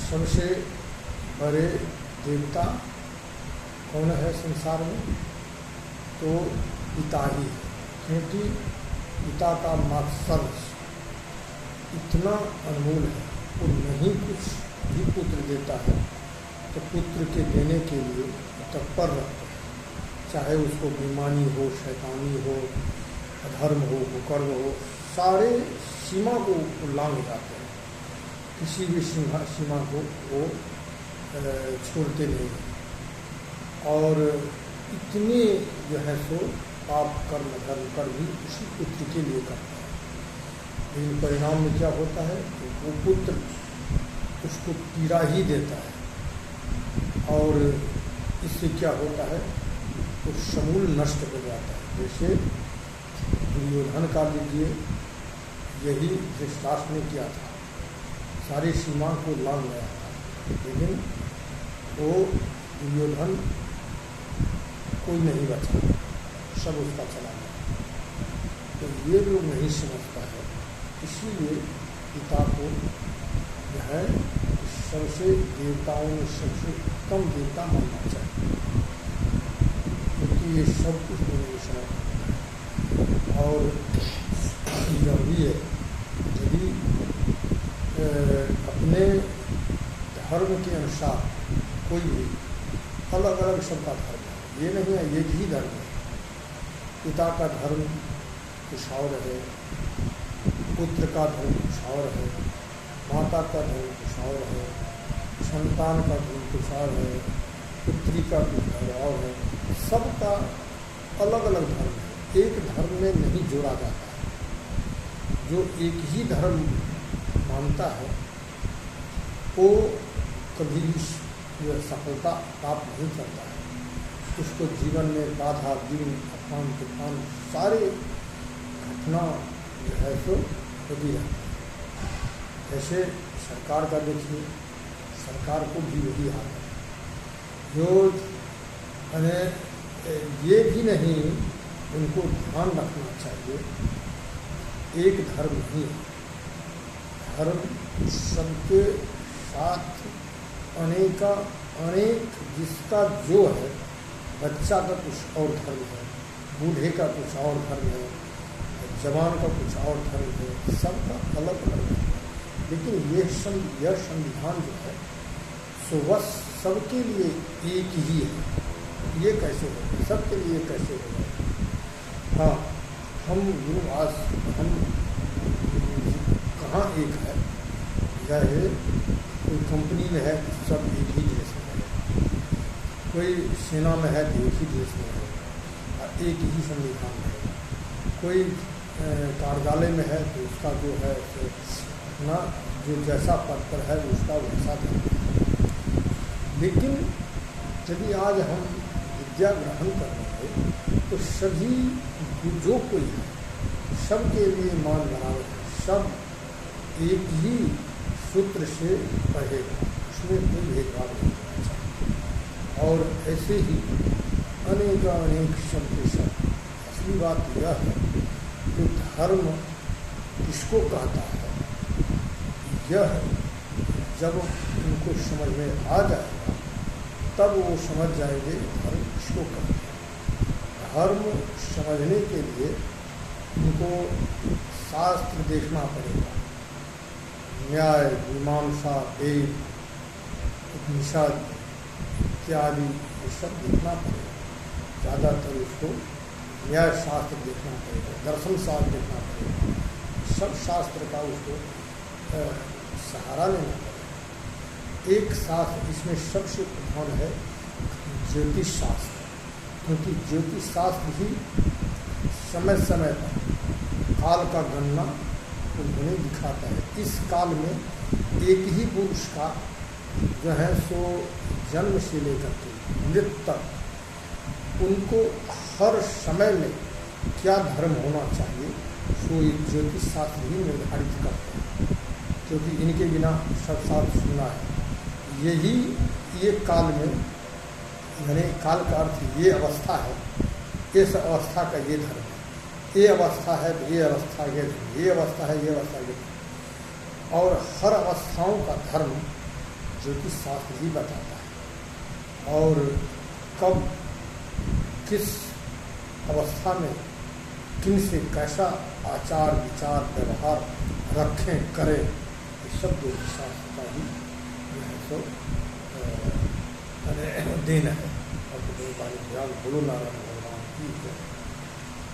सबसे बड़े देवता कौन है संसार में? तो पिता ही है, क्योंकि पिता का मात्सर्य इतना अनमोल है। वो नहीं कुछ भी पुत्र देता है तो पुत्र के देने के लिए तत्पर रहते हैं, चाहे उसको बेईमानी हो, शैतानी हो, अधर्म हो, कुकर्म हो, सारे सीमा को लांघ जाते हैं, किसी भी सीमा को वो छोड़ते नहीं हैं। और इतने जो है सो पाप कर्म धर्म कर भी उसी पुत्र के लिए करते हैं। लेकिन परिणाम में क्या होता है तो वो पुत्र उसको पीड़ा ही देता है, और इससे क्या होता है तो समूल नष्ट हो जाता है। जैसे दुर्योधन का लीजिए, यही धृतराष्ट्र ने किया था, सारी सीमा को लांघ गया था, लेकिन वो दुर्योधन कोई नहीं बचा, सब उसका चला गया। तो ये लोग नहीं समझता है, इसीलिए पिता को जो है सबसे देवताओं में सबसे उत्तम देवता मानना चाहिए, क्योंकि ये सब कुछ नहीं समझता है। और जरूरी है यदि अपने धर्म के अनुसार कोई भी अलग अलग सबका धर्म है, ये नहीं है एक ही धर्म है। पिता का धर्म कुछ और है, पुत्र का धर्म कुछ और है, माता का धर्म कुछ और है, संतान का धर्म कुछ और है, पुत्री का कुछ धर्म और है, सबका अलग अलग धर्म है, एक धर्म में नहीं जोड़ा जाता है। जो एक ही धर्म मानता है वो कभी भी सफलता प्राप्त नहीं करता है। उसको जीवन में बाधा, दिन, अफान, तूफान, सारे घटना जो है सो होती रहती है। जैसे सरकार का देखिए, सरकार को भी वही हाल है, जो ये भी नहीं उनको ध्यान रखना चाहिए, एक धर्म नहीं है, धर्म सबके साथ अनेक जिसका जो है, बच्चा का कुछ और धर्म है, बूढ़े का कुछ और धर्म है, जवान का कुछ और धर्म है, सबका अलग अलग है। लेकिन यह संविधान जो है सो बस सबके लिए एक ही है। ये कैसे होगा? सबके लिए कैसे होगा? हाँ, हम गुरु आज हम कहाँ एक है, चाहे कोई कंपनी में है सब एक ही ड्रेस में है, कोई सेना में है तो एक ही ड्रेस में है, और एक ही संविधान है, कोई कार्यालय में है तो उसका जो है अपना जो जैसा पद पर है उसका वैसा है। लेकिन यदि आज हम विद्या ग्रहण कर रहे हैं तो सभी जो कोई है सबके लिए मान बराबर है, सब एक ही सूत्र से पढ़ेगा, उसमें कोई भेदभाव नहीं होना चाहिए। और ऐसे ही अनेक शब्द सब। असली बात यह है कि धर्म किसको कहता है, यह जब उनको समझ में आ जाएगा तब वो समझ जाएंगे धर्म किसको कहते हैं। धर्म समझने के लिए उनको शास्त्र देखना पड़ेगा, न्याय, मीमांसा, वेद, उपनिषद इत्यादि ये सब देखना पड़ेगा। ज़्यादातर उसको न्याय शास्त्र देखना पड़ेगा, दर्शन शास्त्र देखना पड़ेगा, सब शास्त्र का उसको सहारा लेना पड़ेगा। एक शास्त्र इसमें सबसे प्रधान है ज्योतिष शास्त्र, क्योंकि ज्योतिष शास्त्र ही समय समय पर काल का गणना उन्होंने दिखाता है। इस काल में एक ही पुरुष का जो है सो जन्म से लेकर के मृत्यु तक उनको हर समय में क्या धर्म होना चाहिए सो एक ज्योतिष शास्त्र ही निर्धारित करते हैं, क्योंकि इनके बिना सब शास्त्र सुनना है। यही ये काल में, यानी काल का अर्थ ये अवस्था है, इस अवस्था का ये धर्म है, ये अवस्था है ये अवस्था ये धर्म, ये अवस्था है ये अवस्था ये धर्म। और हर अवस्थाओं का धर्म ज्योतिष शास्त्र ही बताता है। और कब किस अवस्था में किन से कैसा आचार विचार व्यवहार रखें करें, ये सब ज्योतिष शास्त्र का ही जो है सो देन है। और तो बोलो नारायण भगवान की